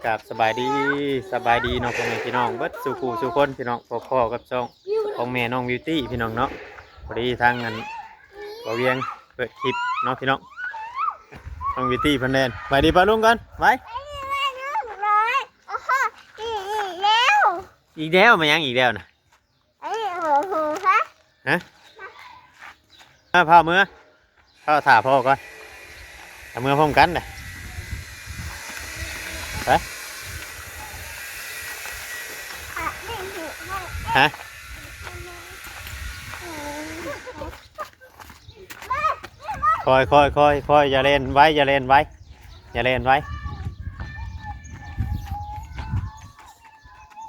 กับสบายดีน้องพ่อแม่พี่น้องเบิดสู่กูสู่คนพี่น้องพ่อกับช่องของแม่น้องบิวตี้พี่น้องเนาะพอดีทางนั้นบ่เวียงเปิดคลิปเนาะพี่น้องน้องบิวตี้เพิ่นแน่นไปดีปะลุงกันไปอีกแล้วมายังอีกแล้วนะฮะพ่อเมื่อพ่อถ่าพ่อก่อนถ่าเมื่อพร้อมกันเลยไปฮะคอยอย่าเล่นไว้อย่าเล่นไว้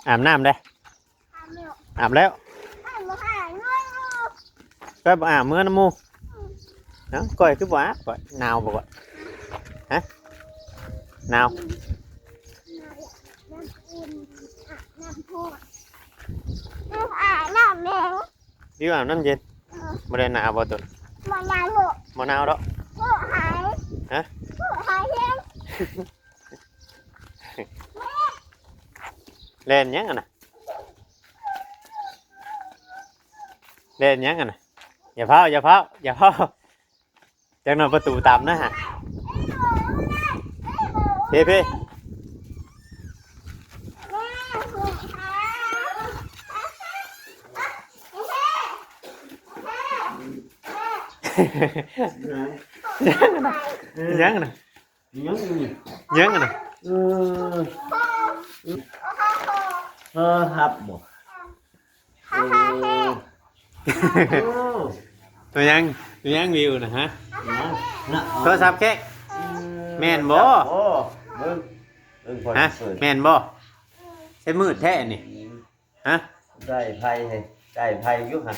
อาบน้ำได้อาบแล้วก็อาบเมื่อน้ำมูเนาะก้อยคือบ่อาบก้อยหนาวบ่ก้อยฮะหนาวดิวอาบน้ำเย็นบ่ได้หนาวบ่ตุนบ่หนาวดอกฮะเล่นยังอ่ะนะเล่นยังอ่ะนะอย่าเผาจังหน่อยประตูต่ำนะฮะพี่ยังอ่ะนะครับบ่ตัวยังวิวนะฮะโทรศัพท์แค่แม่นบ่ฮะแม่นบ่ใช้มืดแท้นี่ฮะได้ไพ่อยู่ฮะ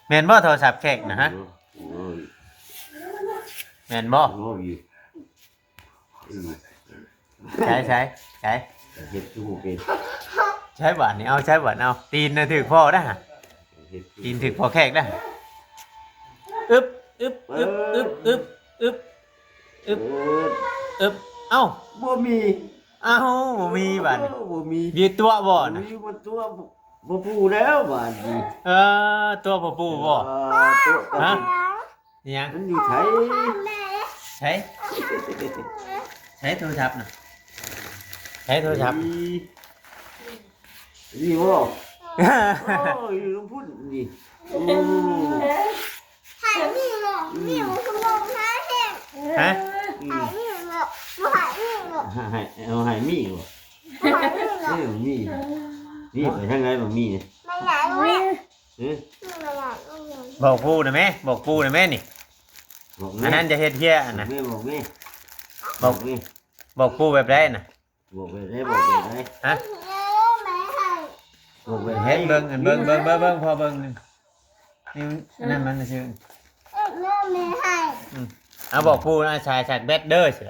แม่นบ่โทรศัพท์แขกนะฮะแม่นบ่ใช้เฮ็ดจูเป็น ใช้หวานนี่เอาใช้หวานเอาตีนนะถือพ่อได้ฮะตีนถือพ่อแขกได้อึบเอ้าบ่มี เอ้าบ่มีบาดนี่ บ่มี มีตัวบ่นะ มีบ่ตัวบ่ปูแล้วบาดนี้ตัวพ่อปู่บ่ฮะยัง มันอยู่ไสใช้โทรศัพท์นะใช้โทรศัพท์นี่บ่อยู่ลงพุ่นนี่ฮะเอาให้มีบ่มีนี่ไปทางไหนบ่มีนี่บอกปู่นะแม่นี่อันนั้นจะเฮ็ดเหี้ยนะ บอกแม่ บอกปู่แบบได้น่ะ บอกไปได้ฮะบอกไป เฮ็ดเบิ่งพอเบิ่งนี่นั่นมันชื่อเอาบอกปู่นะชายฉากแบดเด้อสิ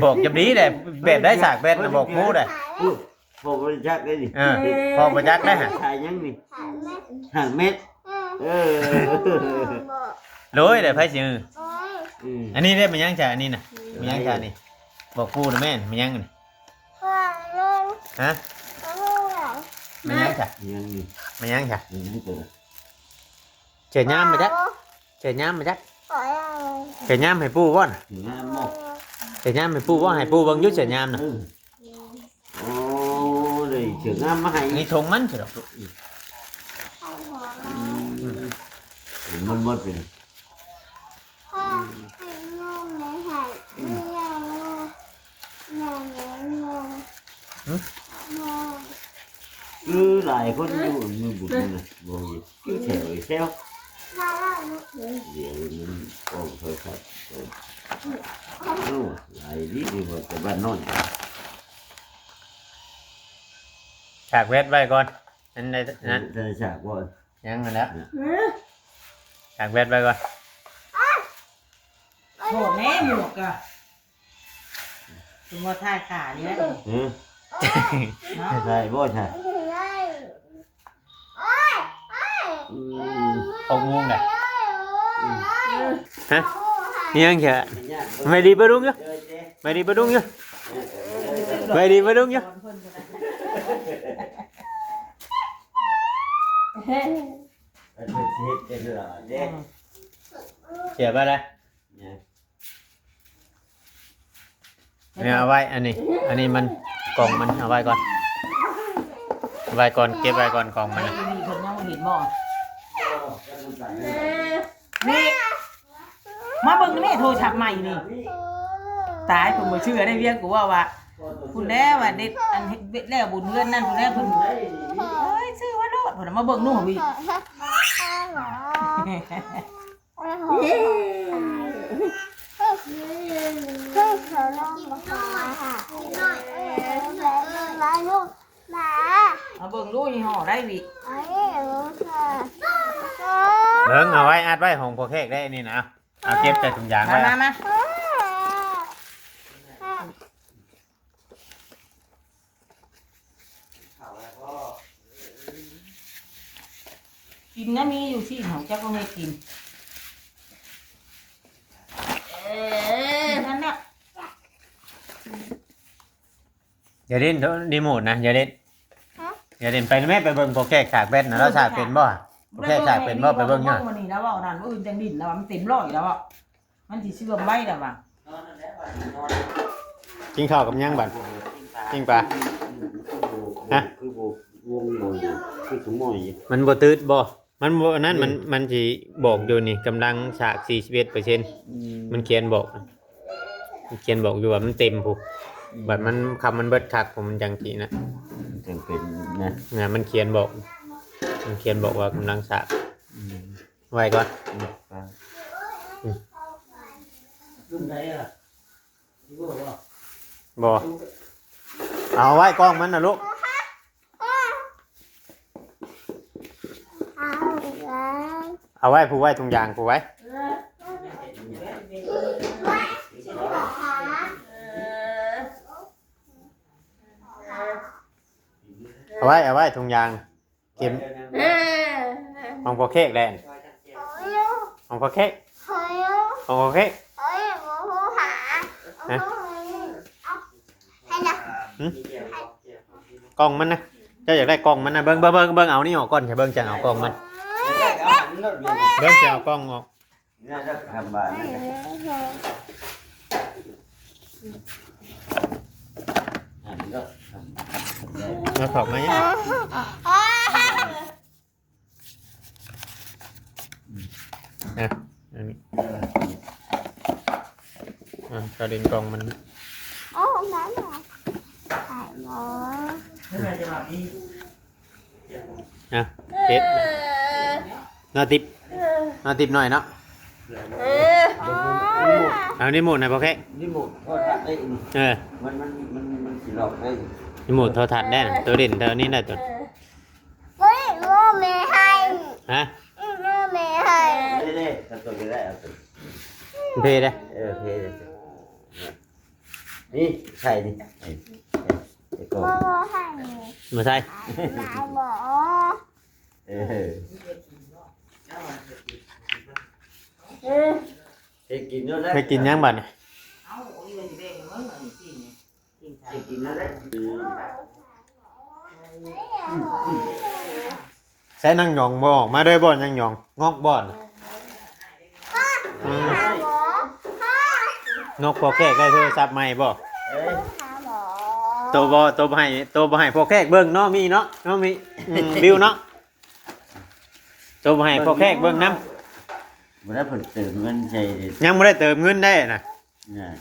บอกจำนี้แหละแบบได้ฉากแบดนะบอกปู่ได้บอกบริจาคได้ดิพอบริจาคได้ฮะถ่ายยังนี่ห่างเม็ดโรยได้ไผสิอันนี้ได้มันยังจ้ะอันนี้น่ะมันยังจ้ะนี่บอกปู่นะแม่นมันยังนี่ฮะมันยังจ้ะมันยังจ้ะเจียน้ำมาจักเจียน้ำให้ปู่บ่น่ะเจียน้ำให้ปู่บ่ให้ปู่เบิ่งอยู่เจียน้ำน่ะโอ้ยเจียน้ำมาให้นี่ทงมันสิดอกมันหมดไปคือหลายคนอยู่มือบุญนะบอกอยู่แถวเซลเดี๋ยวมันกองโทรศัพท์หลายที่ดีกว่าแต่บ้านนอนฉากเวทไว้ก่อนนั่นในนั้นจะฉากว่ายังนั่นแล้วฉากเวทไว้ก่อนโหแม่หมวกอะสมมติท่าขาเนี่ยใช่บ่ใช่6 โมงเลยฮะ ยังchả mày đi bơi đúng nhá mày đi bơi đúng nhá mày đi bơi đúng nhá chè ba đây nèเอาไว้อันนี้มันกล่องมันเอาไว้ก่อนไว้ก่อนเก็บไว้ก่อนกล่องมันนะ นี่คนยังเห็นบ่นี่มาเบิ่งนี่โทรศัพท์ใหม่นี่ตายผมบ่เชื่อได้เวียงกูว่าคุณแล้วว่าเด็ดอันเฮ็ดแล้วบุญเงินนั่นคุณแล้วเพิ่นเอ้ยชื่อว่าโลดเพิ่นมาเบิ่งนู่นพี่มาเบิ่งดูยี่ห้อได้วิ เอาไว้อัดไว้ของพวกแขกได้นี่นะเอาเก็บใส่ถุงยางไว้ มากินนะมีอยู่ที่ของเจ้าก็ไม่กินนั่นน่ะ อย่าเล่นรีโมทนะอย่าเล่นไปแม่ไปเบิ่งพวกแขกฉากเป็นนะแล้วฉากเป็นบ่พวกแขกฉากเป็นบ่ไปเบิ่งหน่อย มันนี่แล้วว่านั่นว่าอื่นจังดินแล้วมันเต็มร้อยแล้วอ่ะมันสิเชื่อมไว้แล้วว่ะ กินข้าวกับยังบัดกินปลาฮะ คือบ่วงบ่อยู่คือสมอย มันบ่ตืดบ่มันบ่นั่นมันสิบอกอยู่นี่กำลังฉาก 41% มันเขียนบอกอยู่ว่ามันเต็มพุบัดมันคำมันเบิดคักผมมันจังสินะ จังเป็นนะ นะมันเขียนบอกว่ากำลังฉากไว้ก่อน รุ่นไหนอ่ะ บ่เอาไว้กล้องมันน่ะลูกเอาไว้ผูกไว้ถุงยางผูกไว้เอาไว้ถุงยางเก็บของพอเค้กแลนของพอเค้กของพอเค้กนะกล้องมันนะเจ้าอยากได้กล้องมันนะเบิ้งเอานี่ออกก่อนอย่าเบิ้งจะเอากล้องมันเบิ้งจะเอากล้องออก น่าจะทำบ้านอันนี้ก็ทำ มาขอบมาเนี่ยนะอันนี้กระเด็นกล้องมันนะเฮ็ดนาติบหน่อยเนาะเอานี่หมดนะพอแค่ นี่หมดโทษได้มันสิหลอกได้ นี่หมดโทรทัศน์ได้นะตัวเด่นตัวนี้ได้ตัวฮะ เด้ๆถ้าตัวได้เอาตัว เพได้ เพนี่ใช่ดิไอ้โก มาใช่ กินแล้วได้ เคยกินยังบัดเนี่ย เอาอีเวนต์แบ่งมึงอันนี้กินนี่ กินแล้วได้ ใช้นั่งหยองบ่ออกมาด้วยบ่อนยังหยองงอกบ่อนนกพอแขกได้โทรศัพท์ใหม่บ่ตัวบ่ให้พอแขกเบิ่งเนาะมีเนาะมีบิวเนาะตัวบ่ให้พอแขกเบิ่งนำ บ่ได้เพิ่นเติมเงินใช่ ยังบ่ได้เติมเงินได้น่ะ น่ะ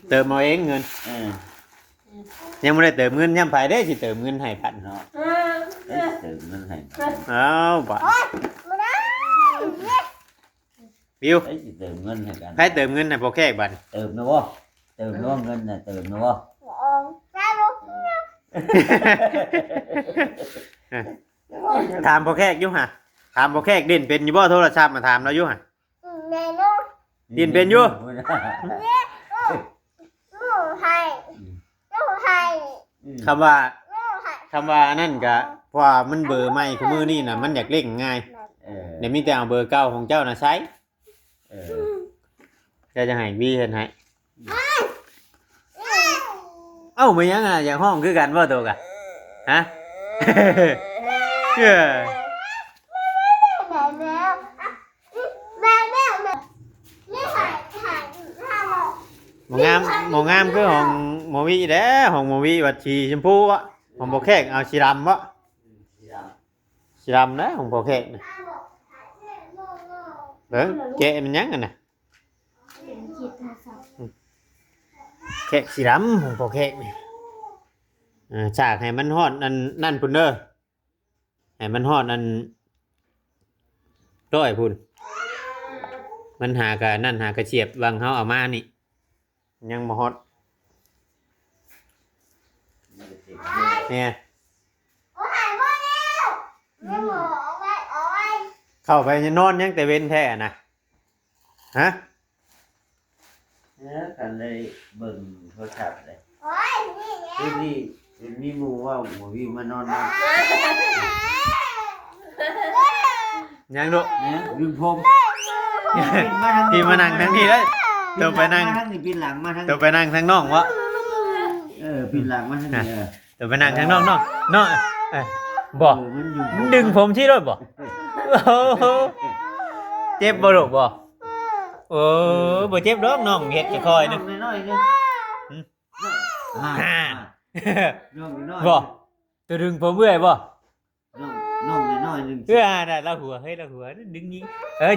เติมเอาเองเงินยังบ่ได้เติมเงินยามไผได้สิเติมเงินให้พัน เนาะเติมเงินให้ อ้าวบ่บิว ไอ้สิเติมเงินให้กัน ให้เติมเงินให้พอแขกบัด เติมนะบ่เติมนะเงินน่ะเติมนะบ่ ถามพอแขกอยู่ฮะถามพอแขกเด่นเป็นอยู่บ่โทรศัพท์มาถามเราอยู่ฮะเด่นเป็นอยู่คำว่านั่นก็เพราะว่ามันเบอร์ใหม่คือมือนี่น่ะมันอยากเล่นง่ายเดี๋ยวมีแต่เอาเบอร์เก่าของเจ้าน่ะใช้ จะให้วีเฮ็ดให้เอ้าไม่ยังอ่ะอย่างห้องคือกันบ่ตัวกะฮะเอ้ยหมองามหมองามคือของหมอวีเด้อของหมอวีบัดชีชมพูวะของบ่แขกเอาสีดำวะสีดำนะของบ่แขกน่ะเบิ่งแกะมันยังกันน่ะแขกสีดำของบ่แขกนี่ฉากให้มันฮอดนั่นพุ่นเด้อให้มันฮอดร้อยพุ่นมันหากะนั่นหากระเฉียบวางเฮาเอามานี่ยังบ่ฮอดเนี่ยเข้าไปนอนยังแต่เว้นแท้นะฮะ กันเลยเบิ่งโทรศัพท์เลยนี่หมูว่าหมูวิ่งมานอนนะ ยังดู เนี่ยวิ่งพรม พี่มานั่งทั้งนี้แล้วเดี๋ยวไปนั่ง ทั้งนี้ปีนหลังมาทั้ง เดี๋ยวไปนั่งทั้งน้องวะ ปีนหลังมาทั้งนี้ เดี๋ยวไปนั่งทั้งน้องบอก มัน ดึงผมที่รถบ่โอ้โหเจ็บบ่ลูกบ่โอ้บ่เจ็บดอกน้องเฮ็ดจะคอยนึง น้อยๆนึงบ่ตัวดึงผมเมื่อยบ่ น้องน้อยๆนึง น่ะเราหัวเฮ้ยเราหัวดึงนี้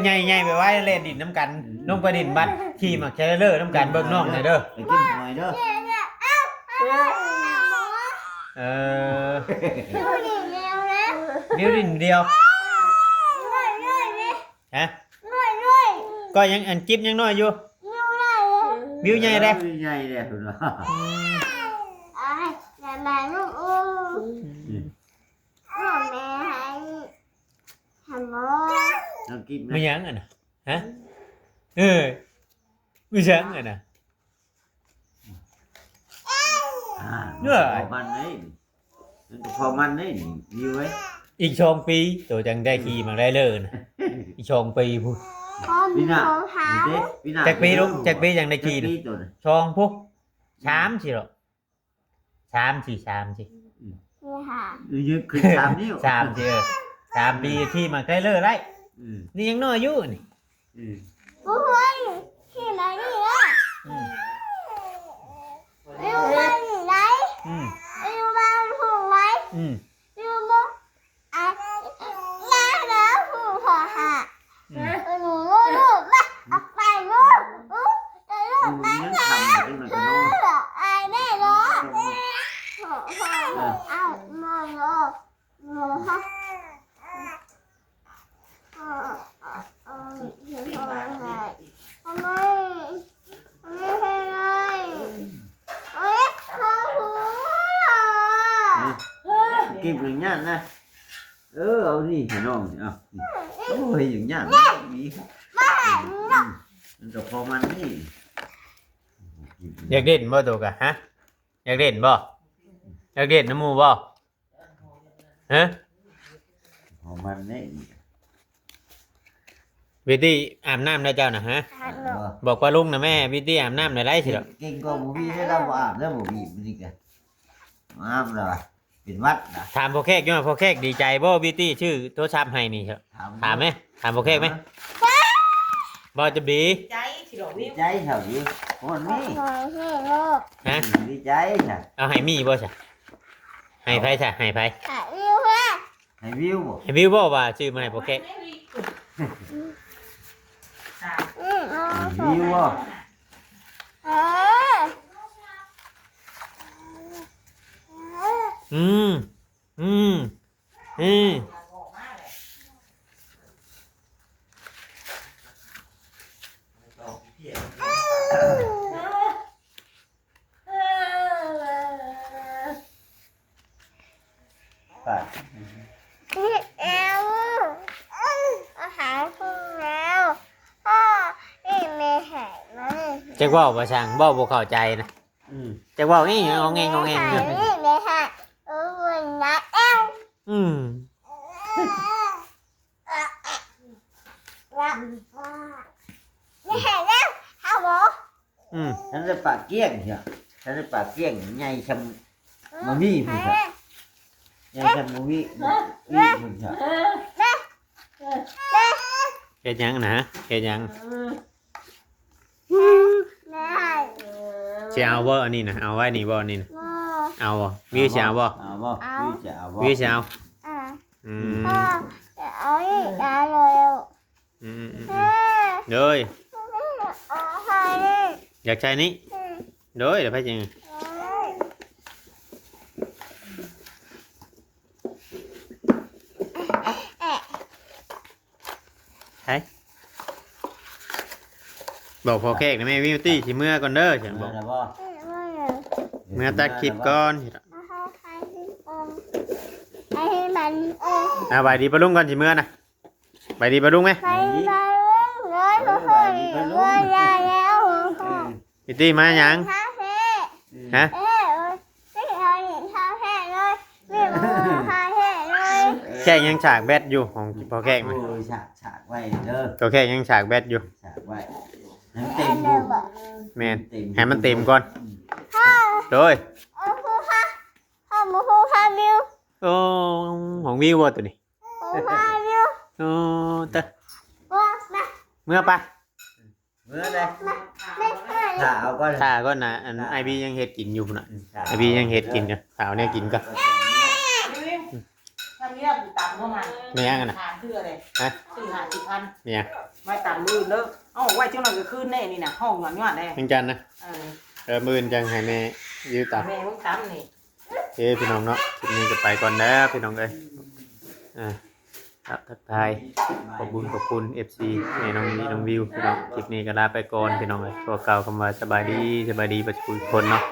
ใหญ่ๆไปไว้เล่นดินน้ำกันลงไปดินบัดขี่มาแคเลอร์น้ำกันเบิ่งน้องหน่อยเด้อ ไปกินหอยเด้อ นิ้วดินเดียวฮะก็ยังอันจิ๊บยังน้อยอยู่บิวใหญ่เลย ใหญ่เลยคุณว่าน้องกิน ไม่ยั้งอ่ะนะฮะไม่ยั้งอ่ะนะ พอมันนี่พอมันนี่วิวไว้ อีก2 ปีตัวจังได้ขี่มาได้เลยนะอีก2 ปีพูด ปีหน้าจากปีลูกจากปียังได้ขี่ช่องพูด3 สิหรอ3 สิยืดขึ้น3 นิ้ว 3 สิ3 ปีขี่มาได้เลยได้นี่ยังน้อยอยู่นี่กินอย่างนี้นะเอานี่ให้น้องเอาโอ้ยอย่างนี้มีมันก็พอมันนี่ อยากเด่นบ่ตัวกะฮะอยากเด่นบ่อยากเด่นน้ำมูบ่ฮะ พอมันนี่ วิธีอาบน้ำได้เจ้านะฮะบอกว่าลุงนะแม่วิธีอาบน้ำได้ไรสิหรอ เก่งกว่าหมูพี่ได้เราอาบแล้วหมูพี่มันนี่กันอาบแล้วเป็นวัดนะ ถามพ่อแขกยังไงพ่อแขกดีใจบ่วิธีชื่อโทรศัพท์ให้นี่ครับถามไหมถามพ่อแขกไหมบ่จะดี ใจสิดอกวิว ใจเฉยคนนี้ ฮะ ดีใจใช่ เอาให้มีบ่ใช่ให้ไผใช่ให้ไผ ให้วิวบ่ ให้วิวบ่ว่าชื่อมาให้พ่อแขก วิวบ่ อืมอืมอืมจะว่าบ่ช่างบ่เข้าใจนะจะว่างี้งอแงงอแงอืม ฉันจะปากเกี้ยงเชียวฉันจะปากเกี้ยงใหญ่ชำมามี่ผมครับใหญ่ชำมามี่ผมครับ เฮ็ดหยังนะเฮ็ดหยังสิเอาบ่อันนี้นะเอาไว้นี่บ่อันนี้นะเอาบ่วิวสิเอาบ่ เอาบ่วิจะเอาบ่ วิวสิเอาอืมอืมเลยอยากใช้นี้เลยเดี๋ยวไปจริงใช่บอกพอแขกนะแม่วิวตี้สิเมื่อก่อนเด้อฉันบอก แล้วบ่ เมื่อตัดคลิปก่อนเอาใบดีปะลุงก่อนสิเมื่อนะใบดีปะลุงไหมวิวตี้มาหยังฮะแขกยังฉากแบตอยู่ของพอแขกไหม โอ้ยฉากไว้เด้อ พอแขกยังฉากแบตอยู่ ฉากไว้ให้มันเต็มอยู่ แมนให้มันเต็มก่อนโดยโอ้ของวิวบ่ตัวนี้โอ้เตะเมื่อปะ เมื่อใดถ้าเอาก็ ถ้าก็นะอันไอบียังเฮ็ดกินอยู่พุ่นน่ะไอบียังเฮ็ดกินอยู่สาวเนี่ยกินก็ ถ้าเรียกต่ำเข้ามา ไม่ยังกันนะ หาเชื่อเลย ฮะ 4-50,000 เนี่ย ไม่ต่ำลื่นเลิกเอ้าไว้จังหน่อยก็ขึ้นแน่นี่นะห้องหย่อนๆแน่ ยังจันนะ เออ มื่นจังให้แม่ยืดตา แม่มึงต่ำนี่ เฮ้พี่น้องเนาะคลิปนี้จะไปก่อนแล้วพี่น้องเอ้ยครับทักทายขอบคุณ FC แม่น้องวิวพี่น้องคลิปนี้ก็ลาไปก่อนพี่น้องเอ้ยตัวเก่าคำว่าสบายดีประชุมคนเนาะ